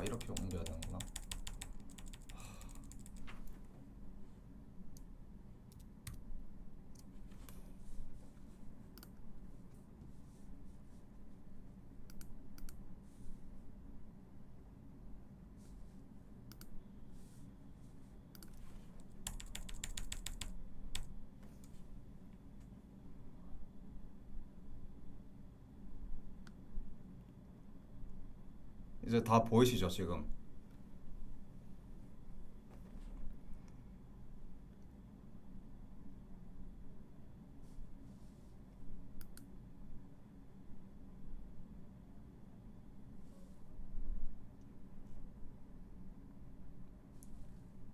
이렇게 옮겨야 되는구나. 이제 다 보이시죠 지금?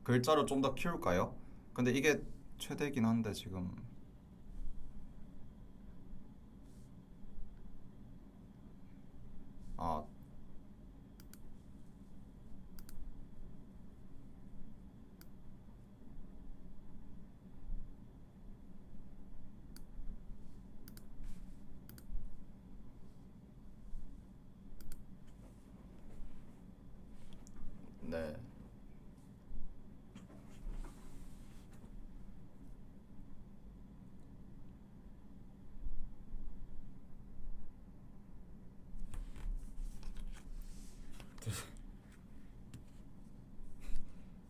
글자를 좀 더 키울까요? 근데 이게 최대긴 한데 지금. 아, 네.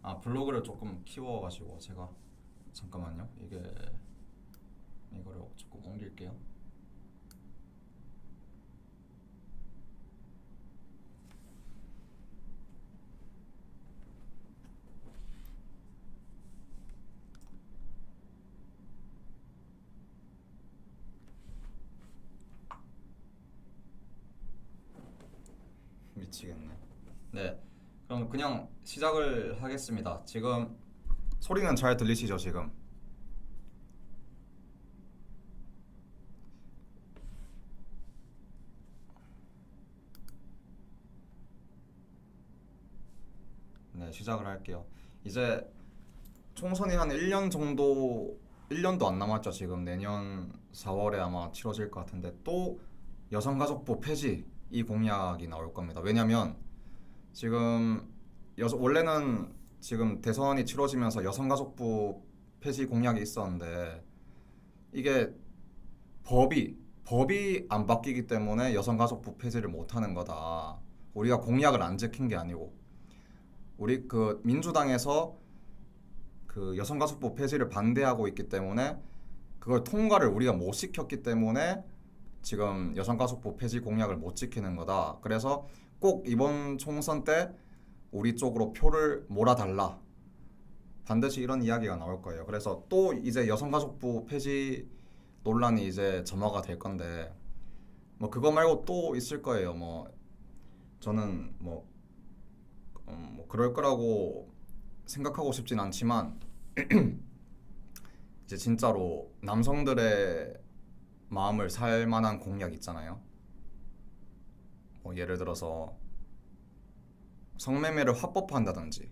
아, 블로그를 조금 키워가지고 제가 잠깐만요. 이거를 조금 옮길게요. 미치겠네. 네. 그럼 그냥 시작을 하겠습니다. 지금 소리는 잘 들리시죠, 지금? 네, 시작을 할게요. 이제 총선이 한 1년 정도, 1년도 안 남았죠, 지금. 내년 4월에 아마 치러질 것 같은데 또 여성가족부 폐지 이 공약이 나올 겁니다. 왜냐면 지금 원래는 지금 대선이 치러지면서 여성가족부 폐지 공약이 있었는데 이게 법이 안 바뀌기 때문에 여성가족부 폐지를 못 하는 거다. 우리가 공약을 안 지킨 게 아니고 우리 그 민주당에서 그 여성가족부 폐지를 반대하고 있기 때문에 그걸 통과를 우리가 못 시켰기 때문에 지금 여성가족부 폐지 공약을 못 지키는 거다. 그래서 꼭 이번 총선 때 우리 쪽으로 표를 몰아달라. 반드시 이런 이야기가 나올 거예요. 그래서 또 이제 여성가족부 폐지 논란이 이제 점화가 될 건데 뭐 그거 말고 또 있을 거예요. 뭐 저는 뭐 그럴 거라고 생각하고 싶진 않지만 이제 진짜로 남성들의 마음을 살 만한 공약 있잖아요. 뭐 예를 들어서 성매매를 합법화한다든지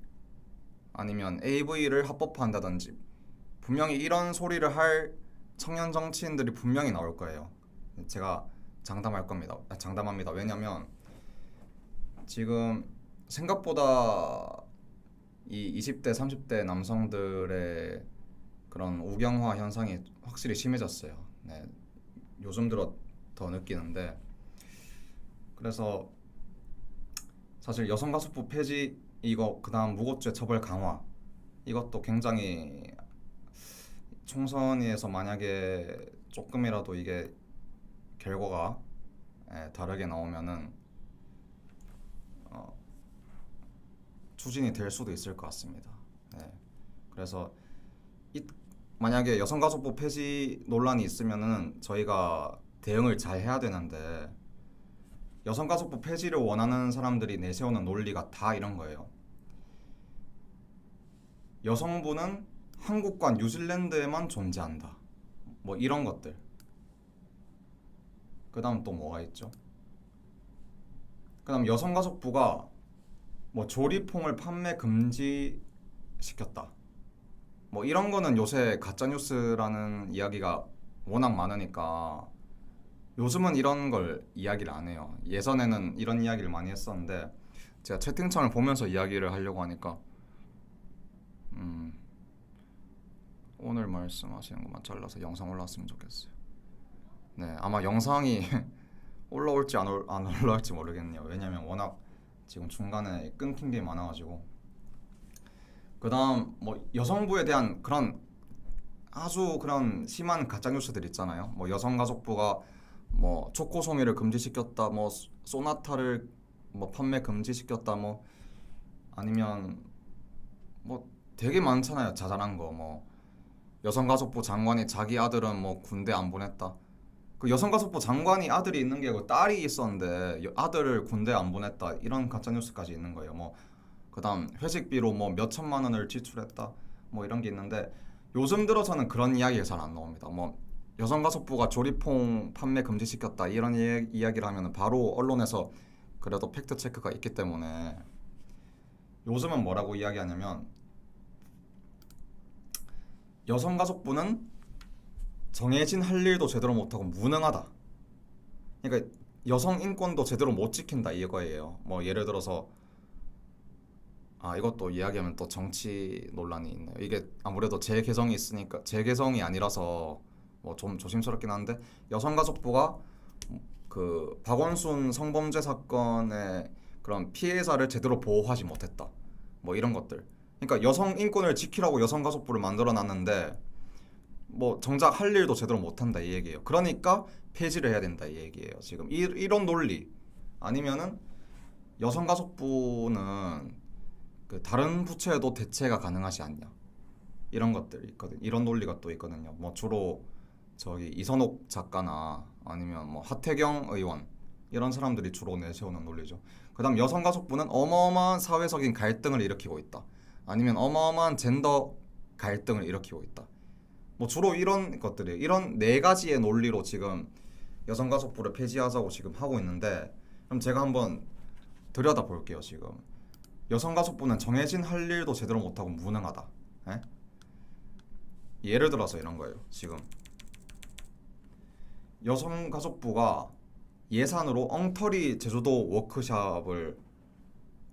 아니면 AV를 합법화한다든지 분명히 이런 소리를 할 청년 정치인들이 분명히 나올 거예요. 제가 장담할 겁니다. 장담합니다. 왜냐면 지금 생각보다 이 20대, 30대 남성들의 그런 우경화 현상이 확실히 심해졌어요. 네, 요즘 들어 더 느끼는데 그래서 사실 여성가족부 폐지 이거 그다음 무고죄 처벌 강화 이것도 굉장히 총선에서 만약에 조금이라도 이게 결과가 다르게 나오면은 어, 추진이 될 수도 있을 것 같습니다. 네. 그래서 만약에 여성가족부 폐지 논란이 있으면은 저희가 대응을 잘 해야 되는데 여성가족부 폐지를 원하는 사람들이 내세우는 논리가 다 이런 거예요. 여성부는 한국과 뉴질랜드에만 존재한다. 뭐 이런 것들. 그 다음 또 뭐가 있죠? 그 다음 여성가족부가 뭐 조리퐁을 판매 금지시켰다. 뭐 이런 거는 요새 가짜뉴스라는 이야기가 워낙 많으니까 요즘은 이런 걸 이야기를 안 해요. 예전에는 이런 이야기를 많이 했었는데 제가 채팅창을 보면서 이야기를 하려고 하니까 음, 오늘 말씀하시는 것만 잘라서 영상 올라왔으면 좋겠어요. 네, 아마 영상이 올라올지 안 올라올지 모르겠네요. 왜냐면 워낙 지금 중간에 끊긴 게 많아가지고. 그다음 뭐 여성부에 대한 그런 아주 그런 심한 가짜 뉴스들 있잖아요. 뭐 여성가족부가 뭐 초코송이를 금지시켰다, 뭐 소나타를 뭐 판매 금지시켰다, 뭐 아니면 뭐 되게 많잖아요. 자잘한 거 뭐 여성가족부 장관이 자기 아들은 뭐 군대 안 보냈다. 그 여성가족부 장관이 아들이 있는 게 아니고 딸이 있었는데 아들을 군대 안 보냈다 이런 가짜 뉴스까지 있는 거예요. 뭐 그다음 회식비로 뭐 몇 천만 원을 지출했다 뭐 이런 게 있는데 요즘 들어서는 그런 이야기가 잘 안 나옵니다. 뭐 여성가족부가 조리퐁 판매 금지시켰다 이런 이야기를 하면 바로 언론에서 그래도 팩트 체크가 있기 때문에 요즘은 뭐라고 이야기하냐면 여성가족부는 정해진 할 일도 제대로 못하고 무능하다. 그러니까 여성 인권도 제대로 못 지킨다 이거예요. 뭐 예를 들어서 이것도 이야기하면 또 정치 논란이 있네요. 이게 아무래도 제 개성이 있으니까 제 개성이 아니라서 뭐 좀 조심스럽긴 한데 여성가족부가 그 박원순 성범죄 사건의 그런 피해자를 제대로 보호하지 못했다. 뭐 이런 것들. 그러니까 여성 인권을 지키라고 여성가족부를 만들어 놨는데 뭐 정작 할 일도 제대로 못한다 이 얘기예요. 그러니까 폐지를 해야 된다 이 얘기예요. 지금 이런 논리 아니면은 여성가족부는 그 다른 부처에도 대체가 가능하지 않냐 이런 것들이 있거든. 이런 논리가 또 있거든요. 뭐 주로 저기 이선옥 작가나 아니면 뭐 하태경 의원 이런 사람들이 주로 내세우는 논리죠. 그다음 여성가족부는 어마어마한 사회적인 갈등을 일으키고 있다. 아니면 어마어마한 젠더 갈등을 일으키고 있다. 뭐 주로 이런 것들이 이런 네 가지의 논리로 지금 여성가족부를 폐지하자고 지금 하고 있는데 그럼 제가 한번 들여다 볼게요. 지금 여성가족부는 정해진 할 일도 제대로 못하고 무능하다. 예? 예를 들어서 이런 거예요. 지금 여성가족부가 예산으로 엉터리 제주도 워크샵을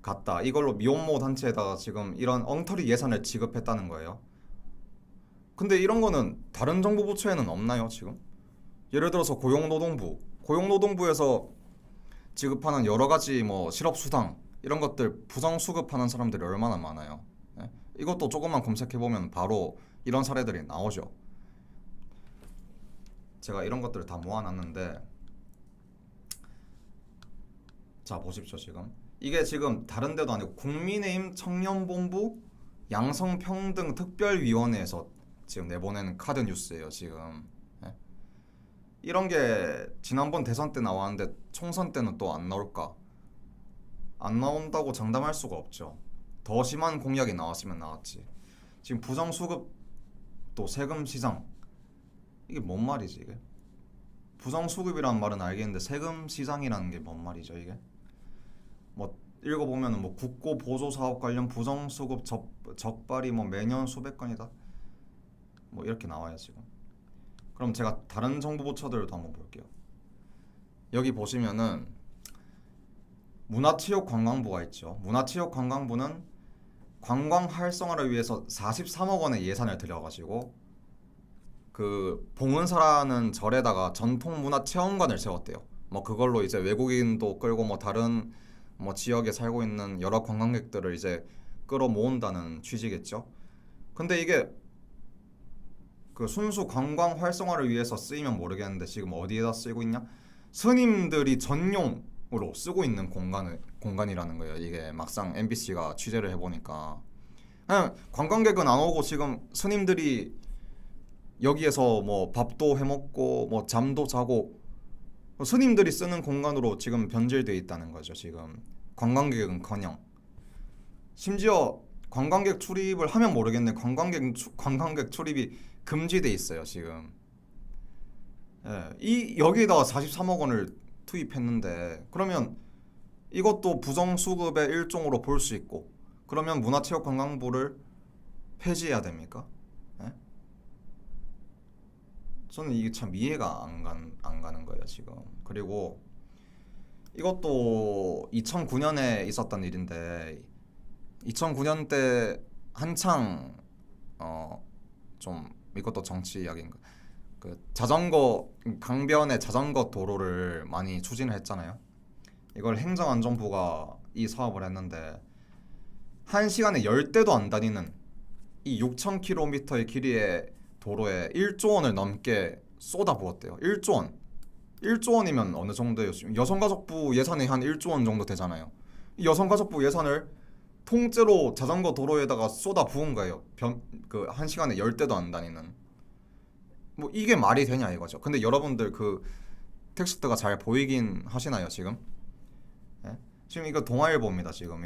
갔다. 이걸로 미혼모 단체에다가 지금 이런 엉터리 예산을 지급했다는 거예요. 근데 이런 거는 다른 정부 부처에는 없나요, 지금? 예를 들어서 고용노동부에서 지급하는 여러 가지 뭐 실업수당 이런 것들 부정 수급하는 사람들이 얼마나 많아요. 예? 이것도 조금만 검색해 보면 바로 이런 사례들이 나오죠. 제가 이런 것들을 다 모아놨는데 자 보십시오. 지금 이게 지금 다른 데도 아니고 국민의힘 청년본부 양성평등특별위원회에서 지금 내보낸 카드 뉴스예요. 지금 예? 이런 게 지난번 대선 때 나왔는데 총선 때는 또 안 나올까? 안 나온다고 장담할 수가 없죠. 더 심한 공약이 나왔으면 나왔지. 지금 부정수급 또 세금 시장 이게 뭔 말이지 이게? 부정수급이라는 말은 알겠는데 세금 시장이라는 게 뭔 말이죠 이게? 뭐 읽어보면은 뭐 국고 보조 사업 관련 부정수급 적발이 뭐 매년 수백 건이다. 뭐 이렇게 나와요 지금. 그럼 제가 다른 정부 부처들도 한번 볼게요. 여기 보시면은 문화체육관광부가 있죠. 문화체육관광부는 관광 활성화를 위해서 43억 원의 예산을 들여가지고 그 봉은사라는 절에다가 전통문화체험관을 세웠대요. 뭐 그걸로 이제 외국인도 끌고 뭐 다른 뭐 지역에 살고 있는 여러 관광객들을 이제 끌어모은다는 취지겠죠. 근데 이게 그 순수 관광 활성화를 위해서 쓰이면 모르겠는데 지금 어디에다 쓰이고 있냐? 스님들이 전용으로 쓰고 있는 공간이라는 거예요. 이게 막상 MBC가 취재를 해보니까 그냥 관광객은 안 오고 지금 스님들이 여기에서 뭐 밥도 해먹고 뭐 잠도 자고 스님들이 쓰는 공간으로 지금 변질돼 있다는 거죠. 지금 관광객은커녕 심지어 관광객 출입을 하면 모르겠네. 관광객 출입이 금지돼 있어요 지금. 예, 이 여기에다가 43억 원을 투입했는데 그러면 이것도 부정수급의 일종으로 볼 수 있고 그러면 문화체육관광부를 폐지해야 됩니까? 예? 저는 이게 참 이해가 안 가는 거예요 지금. 그리고 이것도 2009년에 있었던 일인데 2009년 때 한창 좀 이것도 정치 이야기인가 그 자전거 강변의 자전거 도로를 많이 추진을 했잖아요. 이걸 행정안전부가 이 사업을 했는데 한 시간에 10대도 안 다니는 이 6,000km의 길이의 도로에 1조 원을 넘게 쏟아부었대요. 1조 원. 1조 원이면 어느 정도예요? 여성가족부 예산이 한 1조 원 정도 되잖아요. 이 여성가족부 예산을 통째로 자전거 도로에다가 쏟아 부은 거예요. 그 한 시간에 10대도 안 다니는. 뭐 이게 말이 되냐 이거죠. 근데 여러분들 그 텍스트가 잘 보이긴 하시나요 지금? 예? 지금 이거 동아일보입니다. 지금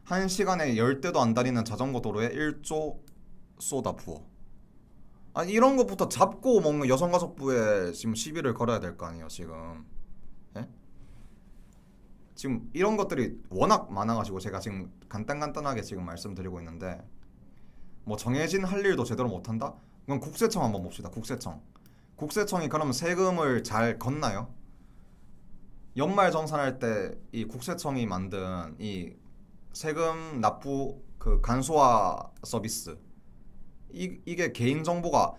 한 시간에 10대도 안 다니는 자전거 도로에 1조 쏟아 부어. 아니 이런 것부터 잡고 뭔가 여성가족부에 지금 시비를 걸어야 될 거 아니에요 지금. 예? 지금 이런 것들이 워낙 많아가지고 제가 지금 간단하게 지금 말씀드리고 있는데 뭐 정해진 할 일도 제대로 못한다? 그럼 국세청 한번 봅시다. 국세청이 그러면 세금을 잘 걷나요? 연말정산할 때 이 국세청이 만든 이 세금 납부 그 간소화 서비스 이게 개인정보가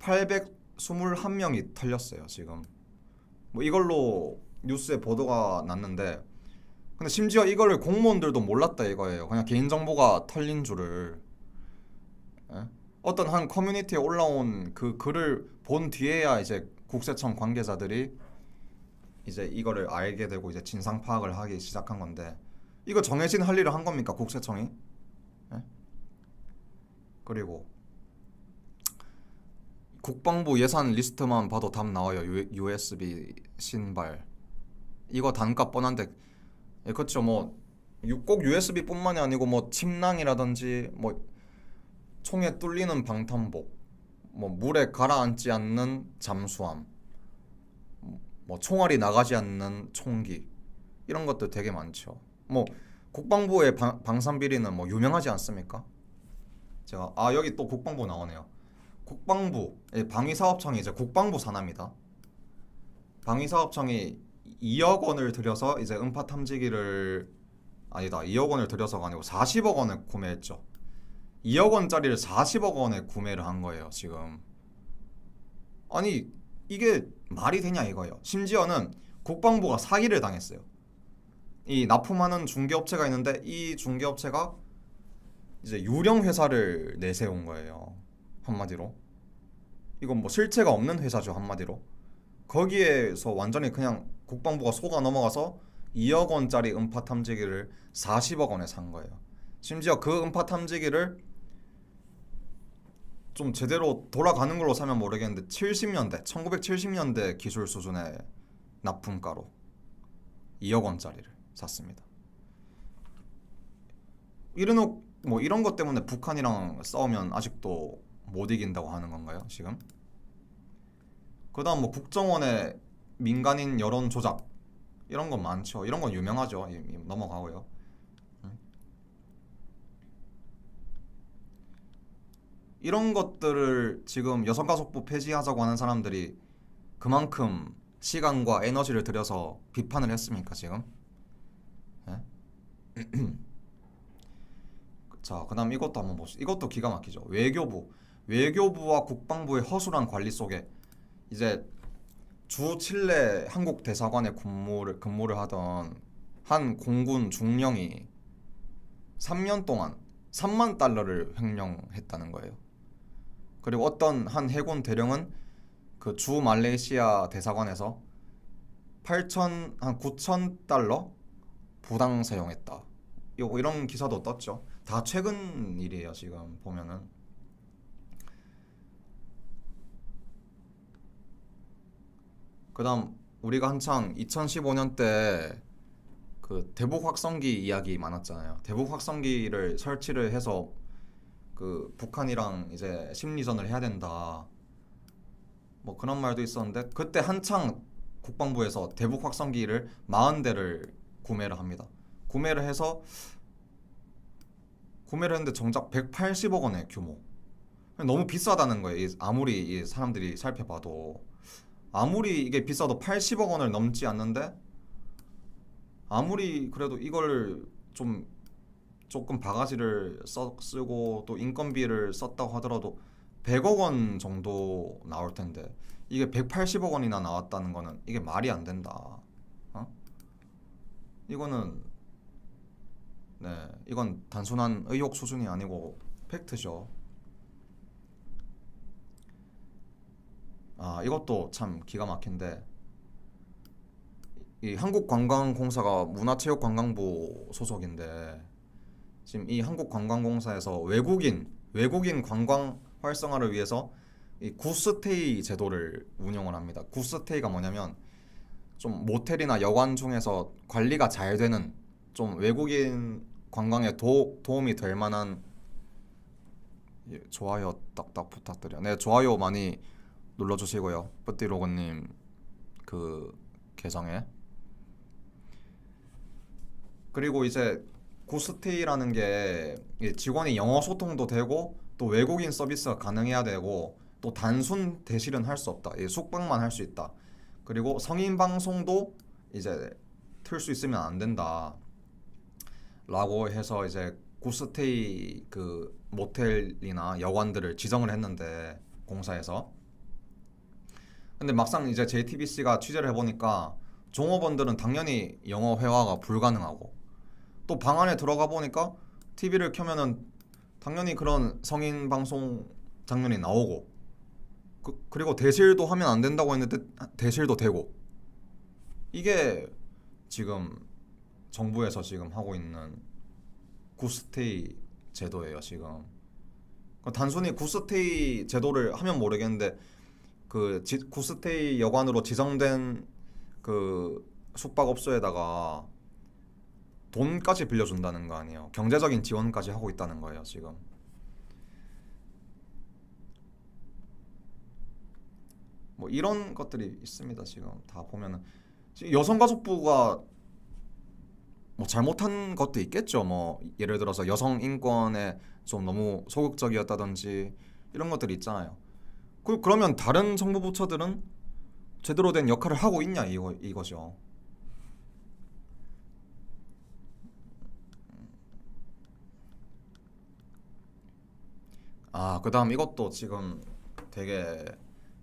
821명이 털렸어요 지금. 뭐 이걸로 뉴스에 보도가 났는데 근데 심지어 이거를 공무원들도 몰랐다 이거예요. 그냥 개인정보가 털린 줄을. 예? 어떤 한 커뮤니티에 올라온 그 글을 본 뒤에야 이제 국세청 관계자들이 이제 이거를 알게 되고 이제 진상 파악을 하기 시작한 건데 이거 정해진 할 일을 한 겁니까 국세청이? 예? 그리고 국방부 예산 리스트만 봐도 답 나와요. USB 신발 이거 단가 뻔한데 예, 그렇죠. 뭐 꼭 USB뿐만이 아니고 뭐 침낭이라든지 뭐 총에 뚫리는 방탄복, 뭐 물에 가라앉지 않는 잠수함, 뭐 총알이 나가지 않는 총기 이런 것들 되게 많죠. 뭐 국방부의 방산 비리는 뭐 유명하지 않습니까? 제가 여기 또 국방부 나오네요. 국방부 방위사업청이 이제 국방부 산하입니다. 방위사업청이 2억 원을 들여서 이제 음파 탐지기를 아니다 2억 원을 들여서가 아니고 40억 원을 구매했죠. 2억 원짜리를 40억 원에 구매를 한 거예요 지금. 아니 이게 말이 되냐 이거예요. 심지어는 국방부가 사기를 당했어요. 이 납품하는 중개업체가 있는데 이 중개업체가 이제 유령 회사를 내세운 거예요. 한마디로 이건 뭐 실체가 없는 회사죠 한마디로. 거기에서 완전히 그냥 국방부가 속아 넘어가서 2억 원짜리 음파 탐지기를 40억 원에 산 거예요. 심지어 그 음파 탐지기를 좀 제대로 돌아가는 걸로 사면 모르겠는데 1970년대 기술 수준의 납품가로 2억 원짜리를 샀습니다. 뭐 이런 것 때문에 북한이랑 싸우면 아직도 못 이긴다고 하는 건가요 지금? 그다음 뭐 국정원의 민간인 여론 조작 이런 건 많죠. 이런 건 유명하죠. 넘어가고요. 이런 것들을 지금 여성가족부 폐지하자고 하는 사람들이 그만큼 시간과 에너지를 들여서 비판을 했습니까 지금? 예? 자, 그다음 이것도 한번 봅시다. 이것도 기가 막히죠. 외교부와 국방부의 허술한 관리 속에 이제 주 칠레 한국 대사관에 근무를 하던 한 공군 중령이 3년 동안 3만 달러를 횡령했다는 거예요. 그리고 어떤 한 해군 대령은 그 주 말레이시아 대사관에서 9천 달러 부당 사용했다. 이런 기사도 떴죠. 다 최근 일이에요 지금 보면은. 그다음 우리가 한창 2015년 때 그 대북 확성기 이야기 많았잖아요. 대북 확성기를 설치를 해서 그 북한이랑 이제 심리전을 해야 된다. 뭐 그런 말도 있었는데 그때 한창 국방부에서 대북 확성기를 40대를 구매를 합니다. 구매를 했는데 정작 180억 원의 규모. 너무 비싸다는 거예요. 아무리 이 사람들이 살펴봐도 아무리 이게 비싸도 80억 원을 넘지 않는데 아무리 그래도 이걸 좀 조금 바가지를 쓰고 또 인건비를 썼다고 하더라도 100억 원 정도 나올 텐데 이게 180억 원이나 나왔다는 거는 이게 말이 안 된다. 어? 이거는 네, 이건 단순한 의혹 수준이 아니고 팩트죠. 아, 이것도 참 기가 막힌데 이 한국관광공사가 문화체육관광부 소속인데 지금 이 한국관광공사에서 외국인 관광 활성화를 위해서 이 굿스테이 제도를 운영을 합니다. 굿스테이가 뭐냐면 좀 모텔이나 여관 중에서 관리가 잘 되는 좀 외국인 관광에 도움이 될 만한 예, 좋아요 딱딱 부탁드려. 네, 좋아요 많이 눌러주시고요. 뿌띠로그님 그 계정에. 그리고 이제 고스테이라는 게 직원이 영어 소통도 되고 또 외국인 서비스가 가능해야 되고 또 단순 대실은 할 수 없다. 숙박만 할 수 있다. 그리고 성인 방송도 이제 틀 수 있으면 안 된다. 라고 해서 이제 고스테이 그 모텔이나 여관들을 지정을 했는데 공사에서 근데 막상 이제 JTBC가 취재를 해보니까 종업원들은 당연히 영어 회화가 불가능하고 또 방 안에 들어가 보니까 TV를 켜면은 당연히 그런 성인 방송 장면이 나오고 그리고 대실도 하면 안 된다고 했는데 대실도 되고 이게 지금 정부에서 지금 하고 있는 굿스테이 제도예요 지금. 단순히 굿스테이 제도를 하면 모르겠는데 그 굿스테이 여관으로 지정된 그 숙박업소에다가 돈까지 빌려준다는 거 아니에요. 경제적인 지원까지 하고 있다는 거예요 지금. 뭐 이런 것들이 있습니다 지금 다 보면은. 지금 여성가족부가 뭐 잘못한 것도 있겠죠. 뭐 예를 들어서 여성 인권에 좀 너무 소극적이었다든지 이런 것들이 있잖아요. 그러면 다른 정부 부처들은 제대로 된 역할을 하고 있냐 이거죠. 아, 그다음 이것도 지금 되게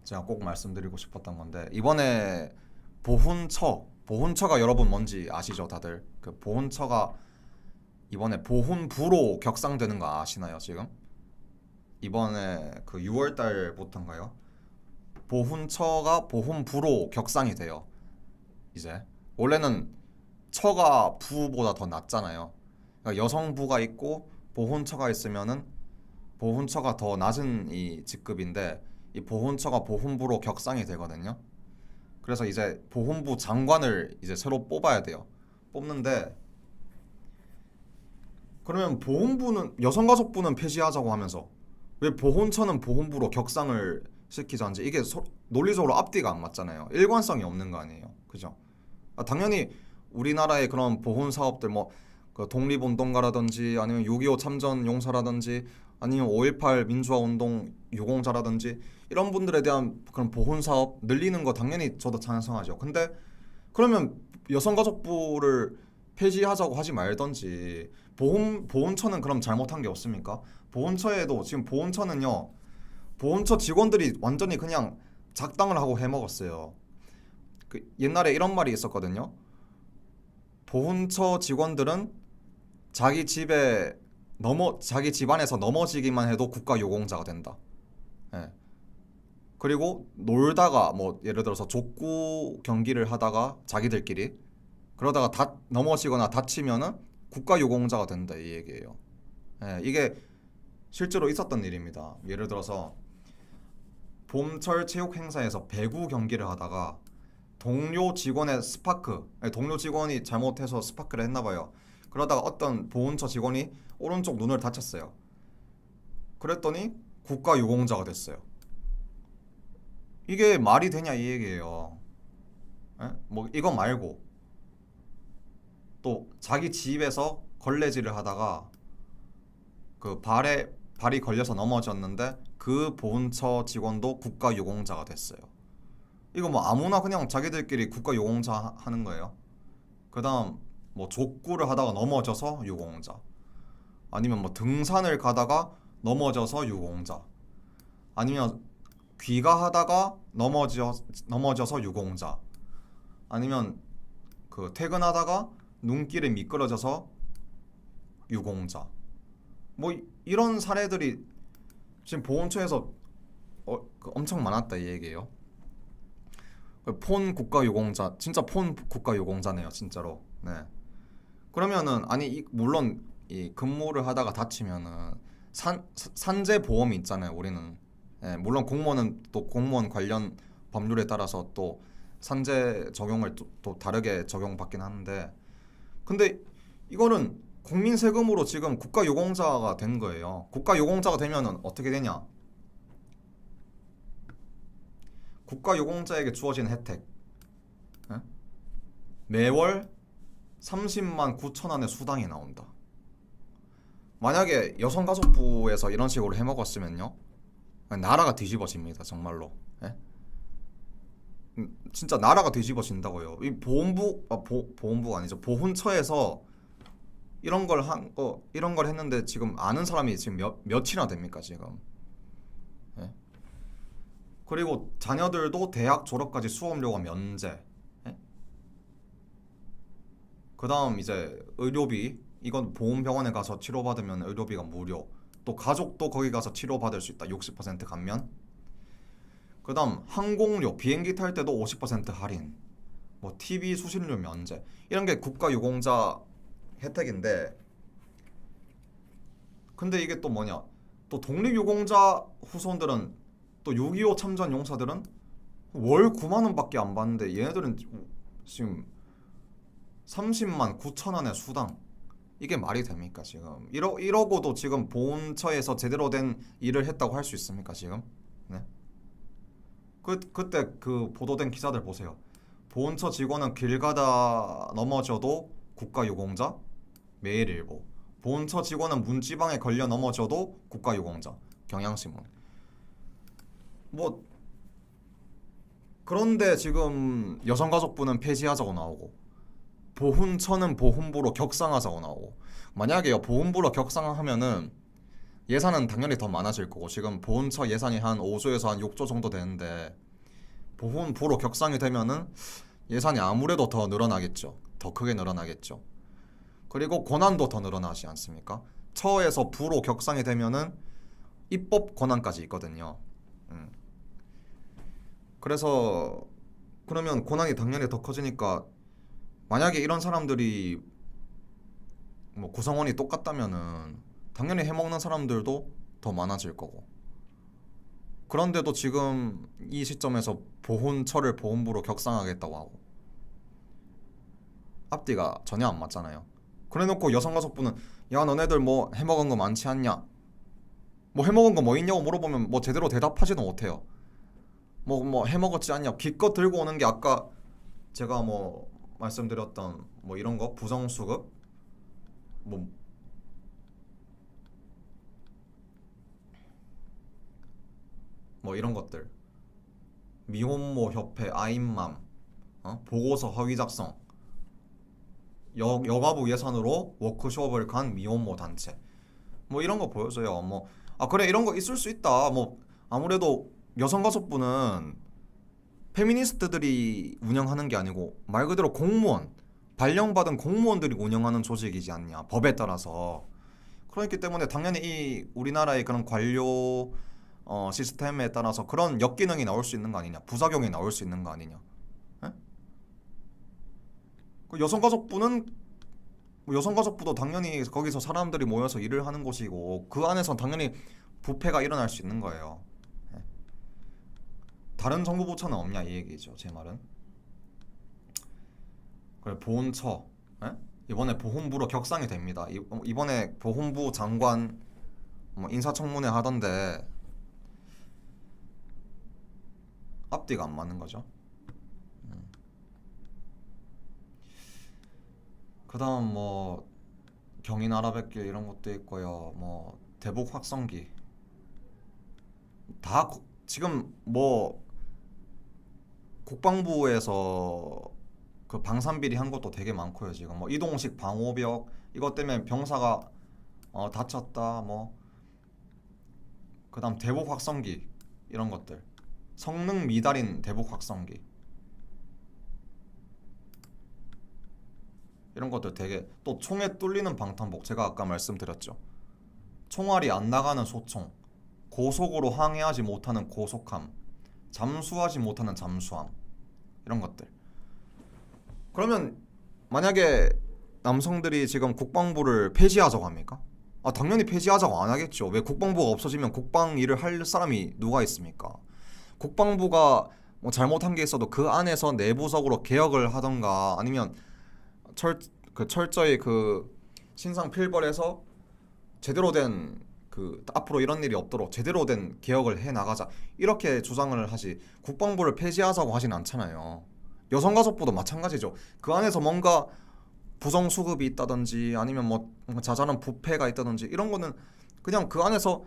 제가 꼭 말씀드리고 싶었던 건데 이번에 보훈처가 여러분 뭔지 아시죠 다들? 그 보훈처가 이번에 보훈부로 격상되는 거 아시나요 지금? 이번에 그 6월 달부터인가요? 보훈처가 보훈부로 격상이 돼요. 이제 원래는 처가 부보다 더 낮잖아요. 그러니까 여성부가 있고 보훈처가 있으면은 보훈처가 더 낮은 이 직급인데 이 보훈처가 보훈부로 격상이 되거든요. 그래서 이제 보훈부 장관을 이제 새로 뽑아야 돼요. 뽑는데 그러면 보훈부는 여성가족부는 폐지하자고 하면서 왜 보훈처는 보훈부로 격상을 시키자는지 이게 논리적으로 앞뒤가 안 맞잖아요. 일관성이 없는 거 아니에요. 그죠? 당연히 우리나라의 그런 보훈 사업들 뭐그 독립운동가라든지 아니면 6.25 참전 용사라든지 아니면 5.18 민주화 운동 유공자라든지 이런 분들에 대한 그런 보훈 사업 늘리는 거 당연히 저도 찬성하죠. 근데 그러면 여성가족부를 폐지하자고 하지 말던지 보훈처는 그럼 잘못한 게 없습니까? 보훈처에도 지금 보훈처는요 보훈처 직원들이 완전히 그냥 작당을 하고 해먹었어요. 그 옛날에 이런 말이 있었거든요. 보훈처 직원들은 자기 집안에서 넘어지기만 해도 국가유공자가 된다. 예. 그리고 놀다가 뭐 예를 들어서 족구 경기를 하다가 자기들끼리 그러다가 넘어지거나 다치면은 국가유공자가 된다 이 얘기예요. 예, 이게 실제로 있었던 일입니다. 예를 들어서 봄철 체육 행사에서 배구 경기를 하다가 동료 직원이 잘못해서 스파크를 했나 봐요. 그러다가 어떤 보훈처 직원이 오른쪽 눈을 다쳤어요. 그랬더니 국가유공자가 됐어요. 이게 말이 되냐 이 얘기예요. 예? 뭐 이거 말고 또 자기 집에서 걸레질을 하다가 그 발이 걸려서 넘어졌는데 그 보훈처 직원도 국가유공자가 됐어요. 이거 뭐 아무나 그냥 자기들끼리 국가유공자 하는 거예요. 그다음 뭐 족구를 하다가 넘어져서 유공자, 아니면 뭐 등산을 가다가 넘어져서 유공자, 아니면 귀가하다가 넘어져서 유공자, 아니면 그 퇴근하다가 눈길에 미끄러져서 유공자. 뭐 이런 사례들이 지금 보훈처에서 엄청 많았다 이 얘기예요. 폰 국가 유공자, 진짜 폰 국가 유공자네요, 진짜로. 네. 그러면은 아니 물론 이 근무를 하다가 다치면은 산재 보험이 있잖아요, 우리는. 예, 물론 공무원은 또 공무원 관련 법률에 따라서 또 산재 적용을 또 다르게 적용받긴 하는데, 근데 이거는 국민 세금으로 지금 국가 유공자가 된 거예요. 국가 유공자가 되면은 어떻게 되냐? 국가 유공자에게 주어진 혜택. 예? 매월 30만 9천 원의 수당이 나온다. 만약에 여성가족부에서 이런 식으로 해먹었으면요, 나라가 뒤집어집니다, 정말로. 예? 진짜 나라가 뒤집어진다고요. 이 보훈부가 아니죠. 보훈처에서 이런 걸 했는데 지금 아는 사람이 지금 몇이나 됩니까, 지금? 예? 그리고 자녀들도 대학 졸업까지 수업료가 면제. 예? 그다음 이제 의료비, 이건 보훈병원에 가서 치료받으면 의료비가 무료. 또 가족도 거기 가서 치료받을 수 있다. 60% 감면. 그다음 항공료, 비행기 탈 때도 50% 할인. 뭐 TV 수신료 면제. 이런 게 국가 유공자 혜택인데, 근데 이게 또 뭐냐? 또 독립유공자 후손들은, 또 6.25 참전 용사들은 월 9만 원밖에 안 받는데 얘네들은 지금 30만 9천 원의 수당. 이게 말이 됩니까 지금? 이러고도 지금 보훈처에서 제대로 된 일을 했다고 할 수 있습니까 지금? 네? 그때 그 보도된 기사들 보세요. 보훈처 직원은 길 가다 넘어져도 국가유공자, 매일일보. 보훈처 직원은 문지방에 걸려 넘어져도 국가유공자, 경향신문. 뭐 그런데 지금 여성가족부는 폐지하자고 나오고, 보훈처는 보훈부로 격상하자고 나오고. 만약에요, 보훈부로 격상하면은 예산은 당연히 더 많아질 거고, 지금 보훈처 예산이 한 5조에서 한 6조 정도 되는데 보훈부로 격상이 되면은 예산이 아무래도 더 늘어나겠죠. 더 크게 늘어나겠죠. 그리고 권한도 더 늘어나지 않습니까? 처에서 부로 격상이 되면은 입법 권한까지 있거든요. 그래서 그러면 권한이 당연히 더 커지니까, 만약에 이런 사람들이 뭐 구성원이 똑같다면은 당연히 해먹는 사람들도 더 많아질 거고. 그런데도 지금 이 시점에서 보훈처를 보훈부로 격상하겠다고 하고, 앞뒤가 전혀 안 맞잖아요. 그래놓고 여성가족부는 야 너네들 뭐 해먹은 거 많지 않냐? 뭐 해먹은 거 뭐 있냐고 물어보면 뭐 제대로 대답하지도 못해요. 뭐 해먹었지 않냐? 기껏 들고 오는 게 아까 제가 뭐 말씀드렸던 뭐 이런 거 부정수급, 뭐 이런 것들, 미혼모 협회, 아임맘, 보고서 허위 작성, 여가부 예산으로 워크숍을 간 미혼모 단체, 뭐 이런 거 보여줘요. 뭐 그래 이런 거 있을 수 있다. 뭐 아무래도 여성가족부는 페미니스트들이 운영하는 게 아니고 말 그대로 공무원, 발령받은 공무원들이 운영하는 조직이지 않냐, 법에 따라서. 그렇기 때문에 당연히 이 우리나라의 그런 관료 시스템에 따라서 그런 역기능이 나올 수 있는 거 아니냐, 부작용이 나올 수 있는 거 아니냐. 에? 그 여성가족부도 당연히 거기서 사람들이 모여서 일을 하는 곳이고, 그 안에서 당연히 부패가 일어날 수 있는 거예요. 예. 다른 정부 부처는 없냐 이 얘기죠, 제 말은. 그래, 보훈처, 예? 이번에 보훈부로 격상이 됩니다. 이번에 보훈부 장관 뭐 인사청문회 하던데 앞뒤가 안 맞는 거죠. 그다음 뭐 경인 아라뱃길 이런 것도 있고요. 뭐 대북 확성기 다 지금 뭐 국방부에서 그 방산 비리한 것도 되게 많고요. 지금 뭐 이동식 방호벽 이것 때문에 병사가 다쳤다. 뭐 그다음 대북 확성기 이런 것들, 성능 미달인 대북 확성기 이런 것들 되게, 또 총에 뚫리는 방탄복 제가 아까 말씀드렸죠. 총알이 안 나가는 소총, 고속으로 항해하지 못하는 고속함, 잠수하지 못하는 잠수함 이런 것들. 그러면 만약에 남성들이 지금 국방부를 폐지하자고 합니까? 아, 당연히 폐지하자고 안 하겠죠. 왜? 국방부가 없어지면 국방 일을 할 사람이 누가 있습니까? 국방부가 뭐 잘못한 게 있어도 그 안에서 내부적으로 개혁을 하던가, 아니면 철저히 그 신상 필벌에서 제대로 된 그 앞으로 이런 일이 없도록 제대로 된 개혁을 해 나가자, 이렇게 주장을 하지, 국방부를 폐지하자고 하진 않잖아요. 여성가족부도 마찬가지죠. 그 안에서 뭔가 부정수급이 있다든지 아니면 뭐 자잘한 부패가 있다든지 이런 거는 그냥 그 안에서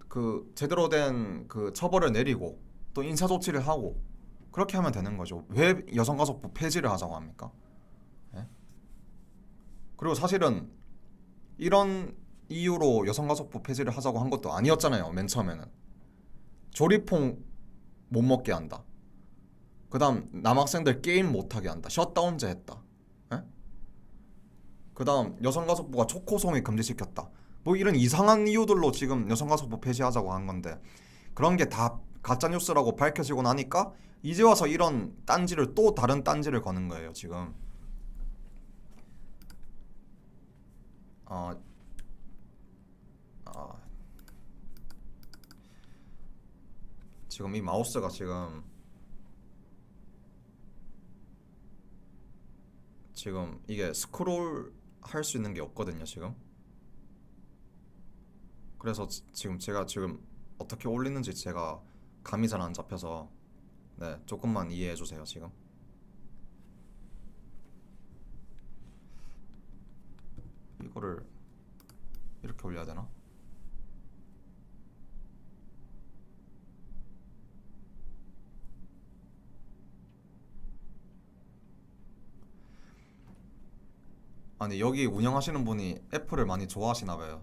그 제대로 된 그 처벌을 내리고 또 인사 조치를 하고 그렇게 하면 되는 거죠. 왜 여성가족부 폐지를 하자고 합니까? 예? 그리고 사실은 이런 이유로 여성가족부 폐지를 하자고 한 것도 아니었잖아요. 맨 처음에는 조리퐁 못 먹게 한다. 그다음 남학생들 게임 못하게 한다. 셧다운제 했다. 예? 그다음 여성가족부가 초코송이 금지시켰다. 뭐 이런 이상한 이유들로 지금 여성가족부 폐지하자고 한 건데, 그런 게 다 가짜 뉴스라고 밝혀지고 나니까 이제 와서 이런 딴지를, 또 다른 딴지를 거는 거예요 지금. 어, 어, 지금 이 마우스가 지금 이게 스크롤 할 수 있는 게 없거든요 지금. 그래서 지금 제가 지금 어떻게 올리는지 제가 감이 잘 안 잡혀서, 네, 조금만 이해해 주세요 지금. 이거를 이렇게 올려야 되나? 아니 여기 운영하시는 분이 애플을 많이 좋아하시나 봐요.